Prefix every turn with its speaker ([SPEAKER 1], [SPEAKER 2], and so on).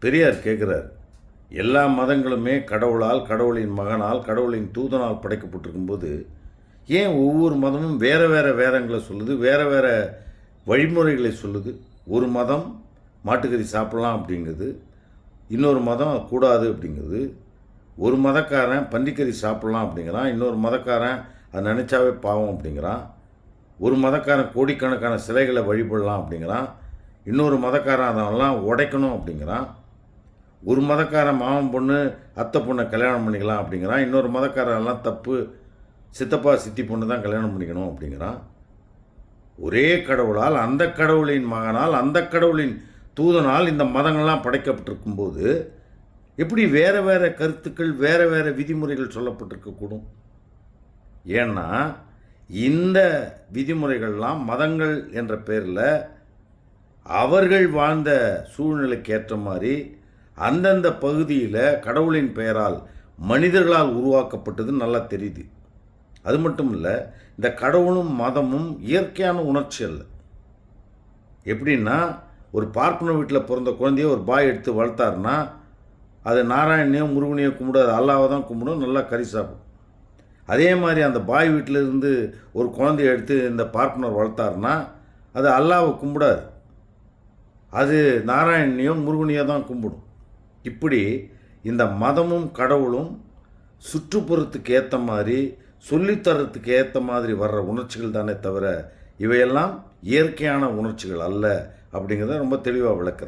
[SPEAKER 1] பெரியார் கேட்குறார், எல்லா மதங்களுமே கடவுளால், கடவுளின் மகனால், கடவுளின் தூதனால் படைக்கப்பட்டிருக்கும்போது ஏன் ஒவ்வொரு மதமும் வேறு வேறு வேதங்களை சொல்லுது, வேறு வேறு வழிமுறைகளை சொல்லுது? ஒரு மதம் மாட்டுக்கறி சாப்பிட்லாம் அப்படிங்கிறது, இன்னொரு மதம் கூடாது அப்படிங்கிறது. ஒரு மதக்காரன் பன்றிக்கறி சாப்பிட்லாம் அப்படிங்கிறான், இன்னொரு மதக்காரன் அது நினச்சாவே பாவம் அப்படிங்கிறான். ஒரு மதக்காரன் கோடிக்கணக்கான சிலைகளை வழிபடலாம் அப்படிங்கிறான், இன்னொரு மதக்காரன் அதெல்லாம் உடைக்கணும் அப்படிங்கிறான். ஒரு மதக்காரன் மாமன் பொண்ணு அத்தை பொண்ணை கல்யாணம் பண்ணிக்கலாம் அப்படிங்கிறான், இன்னொரு மதக்காரன் எல்லாம் தப்பு, சித்தப்பா சித்தி பொண்ணு தான் கல்யாணம் பண்ணிக்கணும் அப்படிங்கிறான். ஒரே கடவுளால், அந்த கடவுளின் மகனால், அந்த கடவுளின் தூதனால் இந்த மதங்கள்லாம் படைக்கப்பட்டிருக்கும்போது எப்படி வேறு வேறு கருத்துக்கள், வேறு வேறு விதிமுறைகள் சொல்லப்பட்டிருக்கக்கூடும்? ஏன்னா இந்த விதிமுறைகள்லாம் மதங்கள் என்ற பேரில் அவர்கள் வாழ்ந்த சூழ்நிலைக்கு ஏற்ற மாதிரி அந்தந்த பகுதியில் கடவுளின் பெயரால் மனிதர்களால் உருவாக்கப்பட்டதுன்னு நல்லா தெரியுது. அது மட்டும் இல்லை, இந்த கடவுளும் மதமும் இயற்கையான உணர்ச்சி அல்ல. எப்படின்னா, ஒரு பார்ப்பன வீட்டில் பிறந்த குழந்தைய ஒரு பாய் எடுத்து வளர்த்தாருன்னா அது நாராயணனையோ முருகனையோ கும்பிடாது, அல்லாவை தான் கும்பிடும், நல்லா கறி சாப்பிடும். அதே மாதிரி அந்த பாய் வீட்டிலிருந்து ஒரு குழந்தைய எடுத்து இந்த பார்ப்பனர் வளர்த்தாருன்னா அது அல்லாவை கும்பிடாது, அது நாராயணனையோ முருகனையோ தான் கும்பிடும். இப்படி இந்த மதமும் கடவுளும் சுற்றுப்புறத்துக்கு ஏற்ற மாதிரி, சொல்லித்தரத்துக்கு ஏற்ற மாதிரி வர்ற உணர்ச்சிகள் தானே தவிர இவையெல்லாம் இயற்கையான உணர்ச்சிகள் அல்ல அப்படிங்கிறத ரொம்ப தெளிவாக விளக்குறேன்.